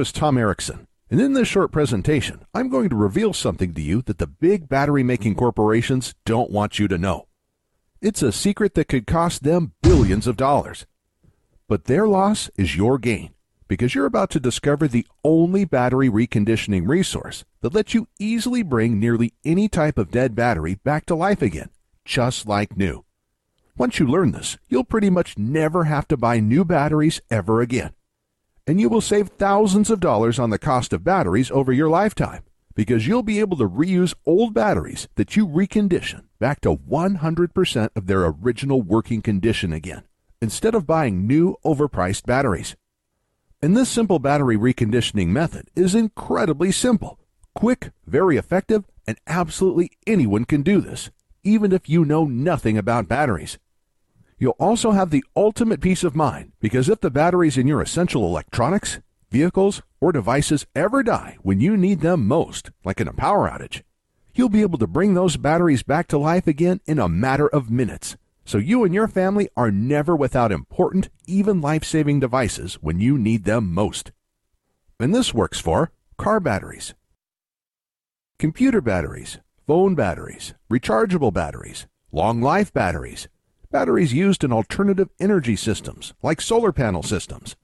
name is Tom Erickson, and in this short presentation, I'm going to reveal something to you that the big battery-making corporations don't want you to know. It's a secret that could cost them billions of dollars. But their loss is your gain, because you're about to discover the only battery reconditioning resource that lets you easily bring nearly any type of dead battery back to life again, just like new. Once you learn this, you'll pretty much never have to buy new batteries ever again. And you will save thousands of dollars on the cost of batteries over your lifetime, because you'll be able to reuse old batteries that you recondition back to 100% of their original working condition again, instead of buying new overpriced batteries. And this simple battery reconditioning method is incredibly simple, quick, very effective, and absolutely anyone can do this, even if you know nothing about batteries. You'll also have the ultimate peace of mind, because if the batteries in your essential electronics, vehicles, or devices ever die when you need them most, like in a power outage, you'll be able to bring those batteries back to life again in a matter of minutes, so you and your family are never without important, even life-saving devices when you need them most. And this works for car batteries, computer batteries, phone batteries, rechargeable batteries, long-life batteries, batteries used in alternative energy systems like solar panel systems,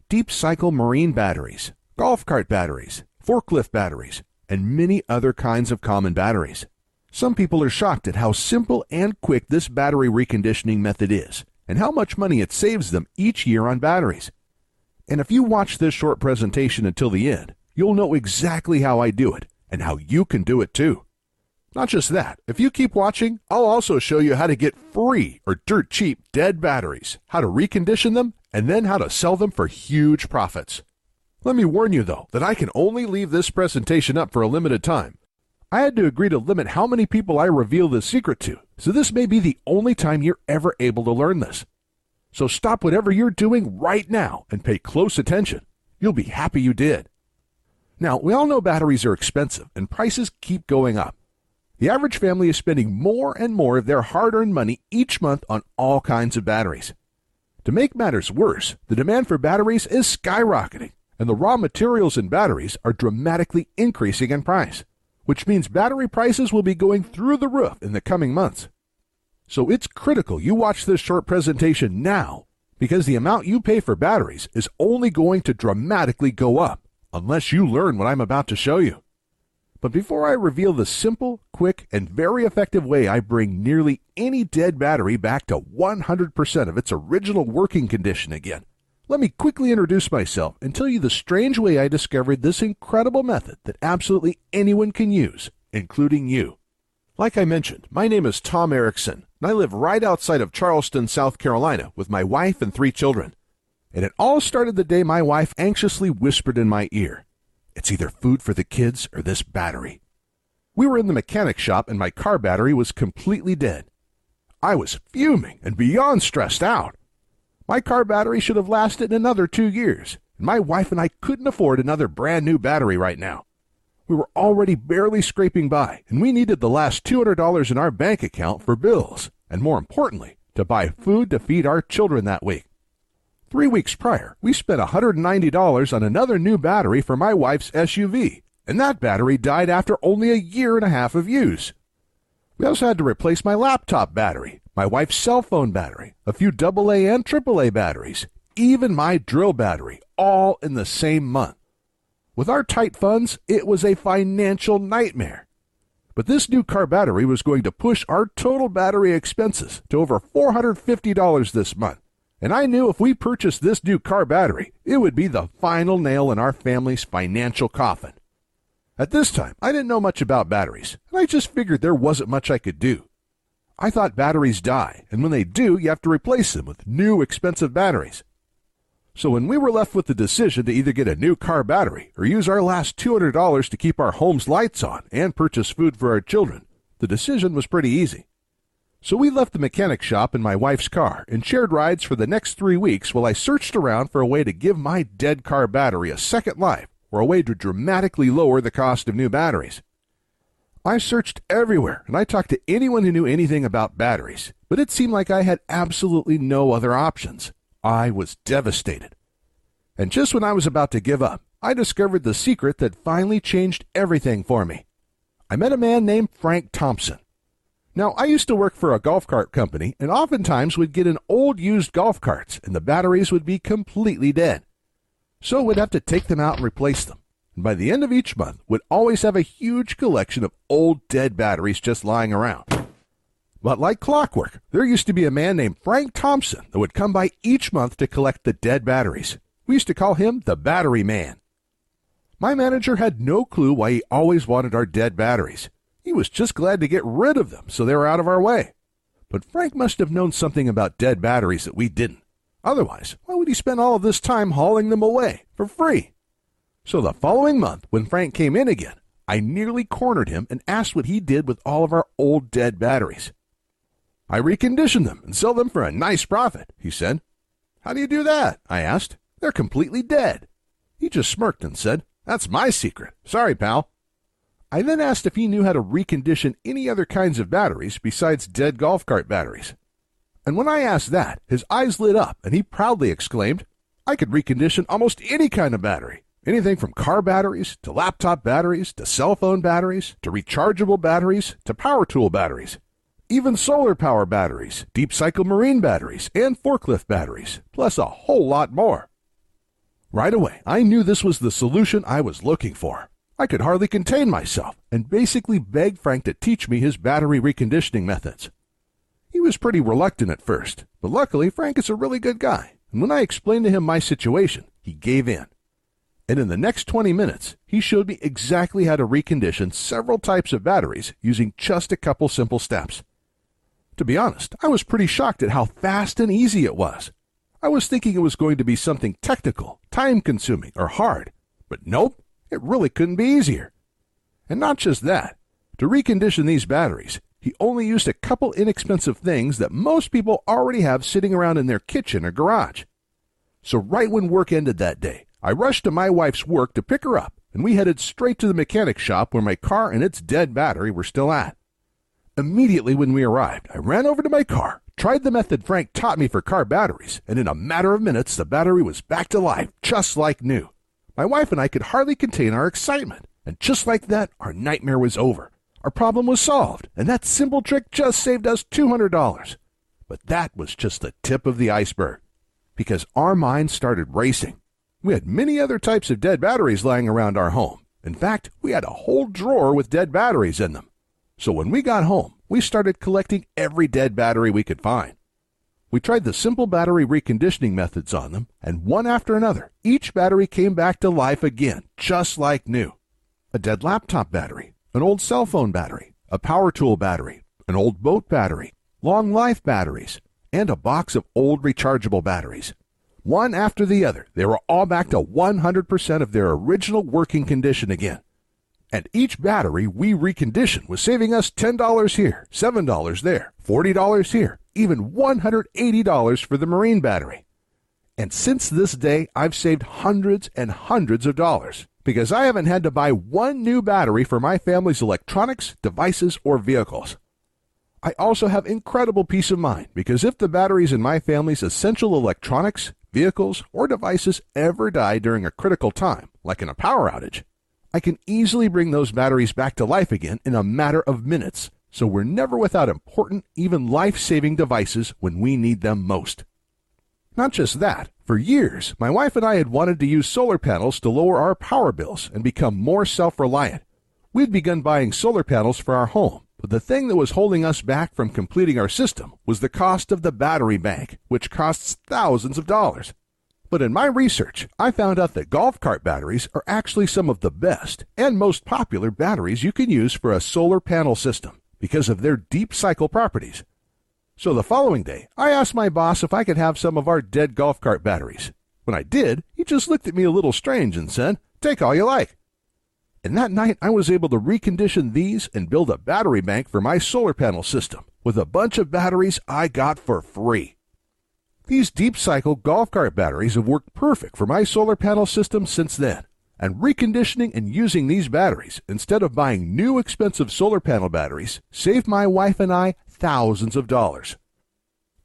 deep-cycle marine batteries, golf cart batteries, forklift batteries, and many other kinds of common batteries. Some people are shocked at how simple and quick this battery reconditioning method is, and how much money it saves them each year on batteries. And if you watch this short presentation until the end, you'll know exactly how I do it, and how you can do it too. Not just that, if you keep watching, I'll also show you how to get free or dirt cheap dead batteries, how to recondition them, and then how to sell them for huge profits. Let me warn you though, that I can only leave this presentation up for a limited time. I had to agree to limit how many people I reveal this secret to, so this may be the only time you're ever able to learn this. So stop whatever you're doing right now and pay close attention. You'll be happy you did. Now, we all know batteries are expensive and prices keep going up. The average family is spending more and more of their hard-earned money each month on all kinds of batteries. To make matters worse, the demand for batteries is skyrocketing, and the raw materials in batteries are dramatically increasing in price, which means battery prices will be going through the roof in the coming months. So it's critical you watch this short presentation now, because the amount you pay for batteries is only going to dramatically go up unless you learn what I'm about to show you. But before I reveal the simple, quick, and very effective way I bring nearly any dead battery back to 100% of its original working condition again, let me quickly introduce myself and tell you the strange way I discovered this incredible method that absolutely anyone can use, including you. Like I mentioned, my name is Tom Erickson, and I live right outside of Charleston, South Carolina, with my wife and 3 children. And it all started the day my wife anxiously whispered in my ear, "It's either food for the kids or this battery." We were in the mechanic shop and my car battery was completely dead. I was fuming and beyond stressed out. My car battery should have lasted another 2 years, and my wife and I couldn't afford another brand new battery right now. We were already barely scraping by, and we needed the last $200 in our bank account for bills, and more importantly, to buy food to feed our children that week. 3 weeks prior, we spent $190 on another new battery for my wife's SUV, and that battery died after only a year and a half of use. We also had to replace my laptop battery, my wife's cell phone battery, a few AA and AAA batteries, even my drill battery, all in the same month. With our tight funds, it was a financial nightmare. But this new car battery was going to push our total battery expenses to over $450 this month. And I knew if we purchased this new car battery, it would be the final nail in our family's financial coffin. At this time, I didn't know much about batteries, and I just figured there wasn't much I could do. I thought batteries die, and when they do, you have to replace them with new expensive batteries. So when we were left with the decision to either get a new car battery or use our last $200 to keep our home's lights on and purchase food for our children, the decision was pretty easy. So we left the mechanic shop in my wife's car and shared rides for the next 3 weeks while I searched around for a way to give my dead car battery a second life or a way to dramatically lower the cost of new batteries. I searched everywhere and I talked to anyone who knew anything about batteries, but it seemed like I had absolutely no other options. I was devastated. And just when I was about to give up, I discovered the secret that finally changed everything for me. I met a man named Frank Thompson. Now, I used to work for a golf cart company and oftentimes would get in old used golf carts and the batteries would be completely dead. So we'd have to take them out and replace them. And by the end of each month, we'd always have a huge collection of old dead batteries just lying around. But like clockwork, there used to be a man named Frank Thompson that would come by each month to collect the dead batteries. We used to call him the Battery Man. My manager had no clue why he always wanted our dead batteries. He was just glad to get rid of them so they were out of our way. But Frank must have known something about dead batteries that we didn't. Otherwise, why would he spend all of this time hauling them away for free? So the following month, when Frank came in again, I nearly cornered him and asked what he did with all of our old dead batteries. I recondition them and sell them for a nice profit, he said. How do you do that? I asked. They're completely dead. He just smirked and said, That's my secret. Sorry, pal. I then asked if he knew how to recondition any other kinds of batteries besides dead golf cart batteries. And when I asked that, his eyes lit up and he proudly exclaimed, I could recondition almost any kind of battery. Anything from car batteries, to laptop batteries, to cell phone batteries, to rechargeable batteries, to power tool batteries. Even solar power batteries, deep cycle marine batteries, and forklift batteries, plus a whole lot more. Right away, I knew this was the solution I was looking for. I could hardly contain myself and basically begged Frank to teach me his battery reconditioning methods. He was pretty reluctant at first, but luckily Frank is a really good guy, and when I explained to him my situation, he gave in. And in the next 20 minutes, he showed me exactly how to recondition several types of batteries using just a couple simple steps. To be honest, I was pretty shocked at how fast and easy it was. I was thinking it was going to be something technical, time-consuming, or hard, but nope, it really couldn't be easier. And not just that. To recondition these batteries, he only used a couple inexpensive things that most people already have sitting around in their kitchen or garage. So right when work ended that day, I rushed to my wife's work to pick her up, and we headed straight to the mechanic shop where my car and its dead battery were still at. Immediately when we arrived, I ran over to my car, tried the method Frank taught me for car batteries, and in a matter of minutes the battery was back to life, just like new. My wife and I could hardly contain our excitement, and just like that, our nightmare was over. Our problem was solved, and that simple trick just saved us $200. But that was just the tip of the iceberg, because our minds started racing. We had many other types of dead batteries lying around our home. In fact, we had a whole drawer with dead batteries in them. So when we got home, we started collecting every dead battery we could find. We tried the simple battery reconditioning methods on them, and one after another, each battery came back to life again, just like new. A dead laptop battery, an old cell phone battery, a power tool battery, an old boat battery, long life batteries, and a box of old rechargeable batteries. One after the other, they were all back to 100% of their original working condition again. And each battery we reconditioned was saving us $10 here, $7 there, $40 here, even $180 for the marine battery. And since this day, I've saved hundreds and hundreds of dollars because I haven't had to buy one new battery for my family's electronics, devices, or vehicles. I also have incredible peace of mind because if the batteries in my family's essential electronics, vehicles, or devices ever die during a critical time, like in a power outage, I can easily bring those batteries back to life again in a matter of minutes, so we're never without important, even life-saving devices when we need them most. Not just that, for years, my wife and I had wanted to use solar panels to lower our power bills and become more self-reliant. We'd begun buying solar panels for our home, but the thing that was holding us back from completing our system was the cost of the battery bank, which costs thousands of dollars. But in my research, I found out that golf cart batteries are actually some of the best and most popular batteries you can use for a solar panel system because of their deep cycle properties. So the following day, I asked my boss if I could have some of our dead golf cart batteries. When I did, he just looked at me a little strange and said, "Take all you like." And that night, I was able to recondition these and build a battery bank for my solar panel system with a bunch of batteries I got for free. These deep cycle golf cart batteries have worked perfect for my solar panel system since then, and reconditioning and using these batteries instead of buying new expensive solar panel batteries saved my wife and I thousands of dollars.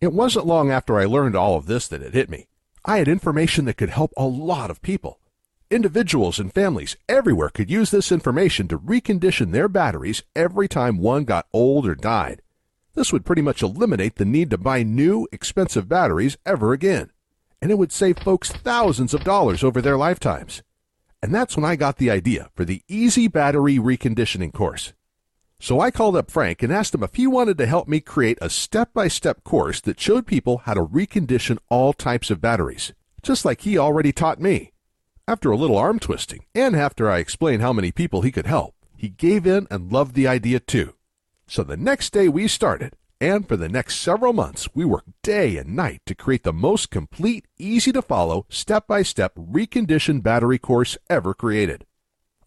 It wasn't long after I learned all of this that it hit me. I had information that could help a lot of people. Individuals and families everywhere could use this information to recondition their batteries every time one got old or died. This would pretty much eliminate the need to buy new, expensive batteries ever again, and it would save folks thousands of dollars over their lifetimes. And that's when I got the idea for the Easy Battery Reconditioning course. So I called up Frank and asked him if he wanted to help me create a step-by-step course that showed people how to recondition all types of batteries, just like he already taught me. After a little arm twisting, and after I explained how many people he could help, he gave in and loved the idea too. So the next day we started, and for the next several months we worked day and night to create the most complete, easy-to-follow, step-by-step reconditioned battery course ever created.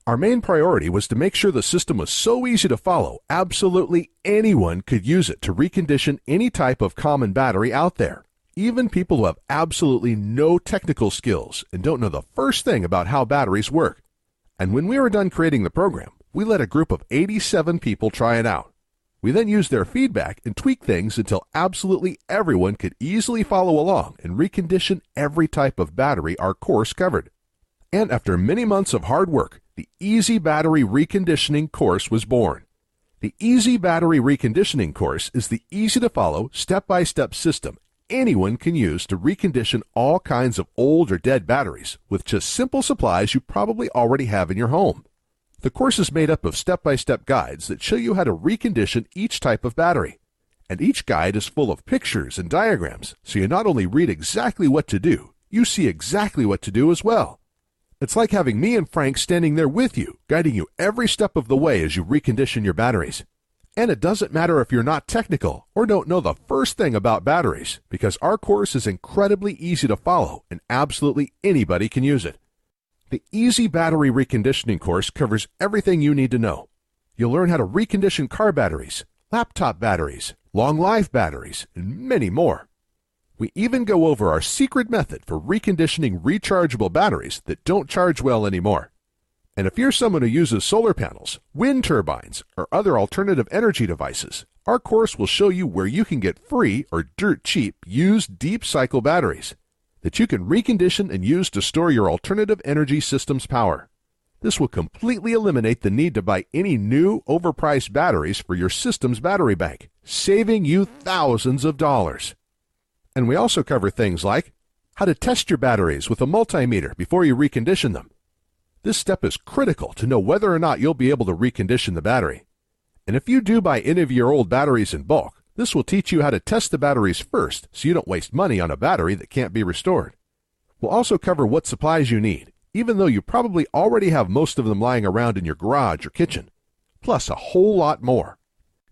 Our main priority was to make sure the system was so easy to follow, absolutely anyone could use it to recondition any type of common battery out there, even people who have absolutely no technical skills and don't know the first thing about how batteries work. And when we were done creating the program, we let a group of 87 people try it out. We then used their feedback and tweaked things until absolutely everyone could easily follow along and recondition every type of battery our course covered. And after many months of hard work, the Easy Battery Reconditioning course was born. The Easy Battery Reconditioning course is the easy-to-follow, step-by-step system anyone can use to recondition all kinds of old or dead batteries with just simple supplies you probably already have in your home. The course is made up of step-by-step guides that show you how to recondition each type of battery. And each guide is full of pictures and diagrams, so you not only read exactly what to do, you see exactly what to do as well. It's like having me and Frank standing there with you, guiding you every step of the way as you recondition your batteries. And it doesn't matter if you're not technical or don't know the first thing about batteries, because our course is incredibly easy to follow and absolutely anybody can use it. The Easy Battery Reconditioning course covers everything you need to know. You'll learn how to recondition car batteries, laptop batteries, long-life batteries, and many more. We even go over our secret method for reconditioning rechargeable batteries that don't charge well anymore. And if you're someone who uses solar panels, wind turbines, or other alternative energy devices, our course will show you where you can get free or dirt cheap used deep cycle batteries that you can recondition and use to store your alternative energy system's power. This will completely eliminate the need to buy any new, overpriced batteries for your system's battery bank, saving you thousands of dollars. And we also cover things like how to test your batteries with a multimeter before you recondition them. This step is critical to know whether or not you'll be able to recondition the battery. And if you do buy any of your old batteries in bulk, this will teach you how to test the batteries first so you don't waste money on a battery that can't be restored. We'll also cover what supplies you need, even though you probably already have most of them lying around in your garage or kitchen, plus a whole lot more.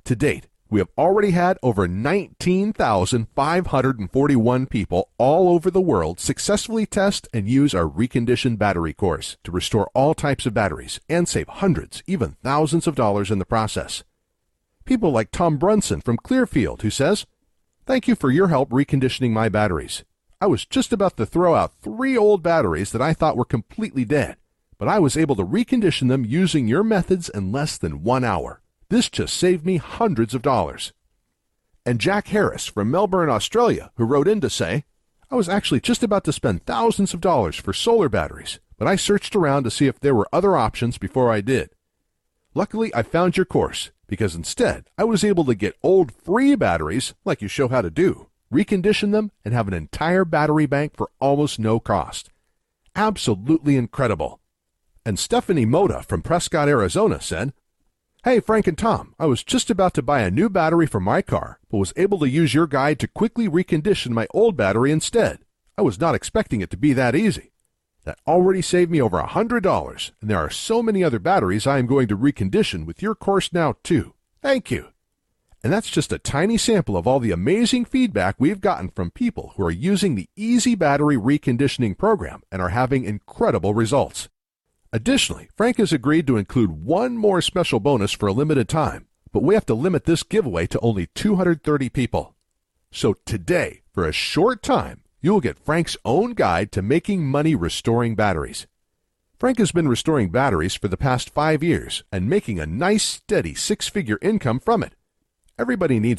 To date, we have already had over 19,541 people all over the world successfully test and use our reconditioned battery course to restore all types of batteries and save hundreds, even thousands of dollars in the process. People like Tom Brunson from Clearfield, who says, "Thank you for your help reconditioning my batteries. I was just about to throw out 3 old batteries that I thought were completely dead, but I was able to recondition them using your methods in less than 1 hour. This just saved me hundreds of dollars." And Jack Harris from Melbourne, Australia, who wrote in to say, "I was actually just about to spend thousands of dollars for solar batteries, but I searched around to see if there were other options before I did. Luckily, I found your course, because instead I was able to get old free batteries, like you show how to do, recondition them, and have an entire battery bank for almost no cost. Absolutely incredible." And Stephanie Moda from Prescott, Arizona said, "Hey, Frank and Tom, I was just about to buy a new battery for my car, but was able to use your guide to quickly recondition my old battery instead. I was not expecting it to be that easy. That already saved me over $100, and there are so many other batteries I am going to recondition with your course now too. Thank you." And that's just a tiny sample of all the amazing feedback we've gotten from people who are using the Easy Battery Reconditioning program and are having incredible results. Additionally, Frank has agreed to include one more special bonus for a limited time, but we have to limit this giveaway to only 230 people. So today, for a short time, you will get Frank's own guide to making money restoring batteries. Frank has been restoring batteries for the past 5 years and making a nice, steady 6-figure income from it. Everybody needs